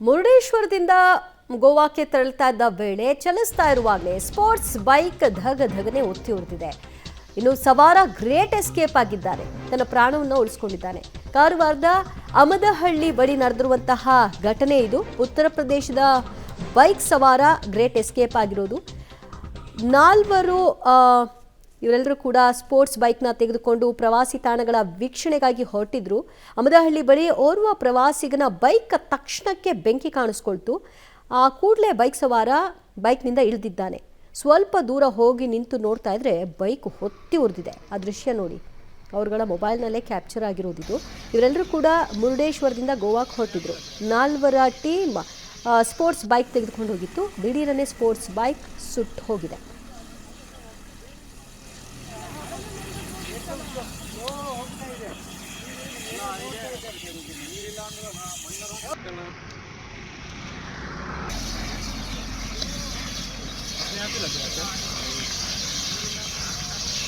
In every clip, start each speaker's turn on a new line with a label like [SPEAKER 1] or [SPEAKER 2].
[SPEAKER 1] ಮುರುಡೇಶ್ವರದಿಂದ ಗೋವಾಕ್ಕೆ ತೆರಳುತ್ತಾ ಇದ್ದ ವೇಳೆ ಚಲಿಸ್ತಾ ಇರುವಾಗಲೇ ಸ್ಪೋರ್ಟ್ಸ್ ಬೈಕ್ ಧಗಧಗನೆ ಒತ್ತಿ ಉಳಿದಿದೆ. ಇನ್ನು ಸವಾರ ಗ್ರೇಟ್ ಎಸ್ಕೇಪ್ ಆಗಿದ್ದಾನೆ, ತನ್ನ ಪ್ರಾಣವನ್ನು ಉಳಿಸಿಕೊಂಡಿದ್ದಾನೆ. ಕಾರವಾರದ ಅಮದಹಳ್ಳಿ ಬಳಿ ನಡೆದಿರುವಂತಹ ಘಟನೆ ಇದು. ಉತ್ತರ ಪ್ರದೇಶದ ಬೈಕ್ ಸವಾರ ಗ್ರೇಟ್ ಎಸ್ಕೇಪ್ ಆಗಿರೋದು. ನಾಲ್ವರು ಇವರೆಲ್ಲರೂ ಕೂಡ ಸ್ಪೋರ್ಟ್ಸ್ ಬೈಕ್ನ ತೆಗೆದುಕೊಂಡು ಪ್ರವಾಸಿ ತಾಣಗಳ ವೀಕ್ಷಣೆಗಾಗಿ ಹೊರಟಿದ್ರು. ಅಮದಹಳ್ಳಿ ಬಳಿ ಓರ್ವ ಪ್ರವಾಸಿಗನ ಬೈಕ್ ತಕ್ಷಣಕ್ಕೆ ಬೆಂಕಿ ಕಾಣಿಸ್ಕೊಳ್ತು. ಕೂಡಲೇ ಬೈಕ್ ಸವಾರ ಬೈಕ್ನಿಂದ ಇಳಿದಿದ್ದಾನೆ. ಸ್ವಲ್ಪ ದೂರ ಹೋಗಿ ನಿಂತು ನೋಡ್ತಾ ಇದ್ರೆ ಬೈಕ್ ಹೊತ್ತಿ ಉರಿದಿದೆ. ಆ ದೃಶ್ಯ ನೋಡಿ, ಅವರುಗಳ ಮೊಬೈಲ್ನಲ್ಲೇ ಕ್ಯಾಪ್ಚರ್ ಆಗಿರೋದಿದು. ಇವರೆಲ್ಲರೂ ಕೂಡ ಮುರುಡೇಶ್ವರದಿಂದ ಗೋವಾಕ್ಕೆ ಹೊರಟಿದ್ರು. ನಾಲ್ವರ ಟೀಮ್ ಸ್ಪೋರ್ಟ್ಸ್ ಬೈಕ್ ತೆಗೆದುಕೊಂಡು ಹೋಗಿತ್ತು. ದಿಢೀರನೆ ಸ್ಪೋರ್ಟ್ಸ್ ಬೈಕ್ ಸುಟ್ಟು ಹೋಗಿದೆ.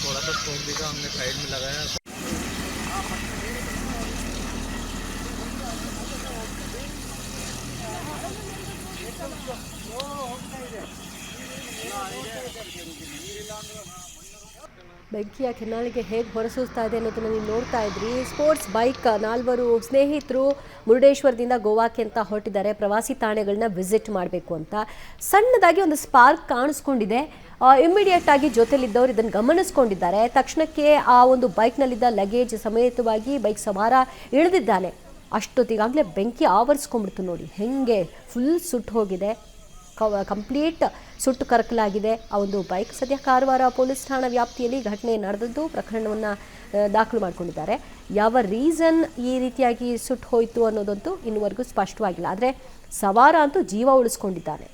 [SPEAKER 2] थोड़ा सा स्मोक दिखा, हमने साइड में लगाया.
[SPEAKER 1] ಬೆಂಕಿಯ ಕೆನ್ನಾಲಿಗೆ ಹೇಗೆ ಹೊರಸೂಸ್ತಾ ಇದೆ ಅನ್ನೋದನ್ನು ನೀವು ನೋಡ್ತಾ ಇದ್ರಿ. ಸ್ಪೋರ್ಟ್ಸ್ ಬೈಕ್ ನಾಲ್ವರು ಸ್ನೇಹಿತರು ಮುರುಡೇಶ್ವರದಿಂದ ಗೋವಾಕ್ಕೆ ಅಂತ ಹೊರಟಿದ್ದಾರೆ. ಪ್ರವಾಸಿ ತಾಣಗಳನ್ನ ವಿಸಿಟ್ ಮಾಡಬೇಕು ಅಂತ ಸಣ್ಣದಾಗಿ ಒಂದು ಸ್ಪಾರ್ಕ್ ಕಾಣಿಸ್ಕೊಂಡಿದೆ. ಇಮ್ಮಿಡಿಯೇಟ್ ಆಗಿ ಜೊತೆಲಿದ್ದವರು ಇದನ್ನು ಗಮನಿಸ್ಕೊಂಡಿದ್ದಾರೆ. ತಕ್ಷಣಕ್ಕೆ ಆ ಒಂದು ಬೈಕ್ನಲ್ಲಿದ್ದ ಲಗೇಜ್ ಸಮೇತವಾಗಿ ಬೈಕ್ ಸವಾರ ಇಳಿದಿದ್ದಾನೆ. ಅಷ್ಟೊತ್ತಿಗಾಗಲೇ ಬೆಂಕಿ ಆವರಿಸ್ಕೊಂಡ್ಬಿಡ್ತು. ನೋಡಿ ಹೆಂಗೆ ಫುಲ್ ಸುಟ್ಟು ಹೋಗಿದೆ, ಕಂಪ್ಲೀಟ್ ಸುಟ್ಟು ಕರಕಲಾಗಿದೆ ಆ ಒಂದು ಬೈಕ್. ಸದ್ಯ ಕಾರವಾರ ಪೊಲೀಸ್ ಠಾಣಾ ವ್ಯಾಪ್ತಿಯಲ್ಲಿ ಘಟನೆ ನಡೆದದ್ದು. ಪ್ರಕರಣವನ್ನು ದಾಖಲು ಮಾಡಿಕೊಂಡಿದ್ದಾರೆ. ಯಾವ ರೀಸನ್ ಈ ರೀತಿಯಾಗಿ ಸುಟ್ಟು ಹೋಯಿತು ಅನ್ನೋದಂತೂ ಇನ್ನುವರೆಗೂ ಸ್ಪಷ್ಟವಾಗಿಲ್ಲ. ಆದರೆ ಸವಾರ ಅಂತೂ ಜೀವ ಉಳಿಸ್ಕೊಂಡಿದ್ದಾನೆ.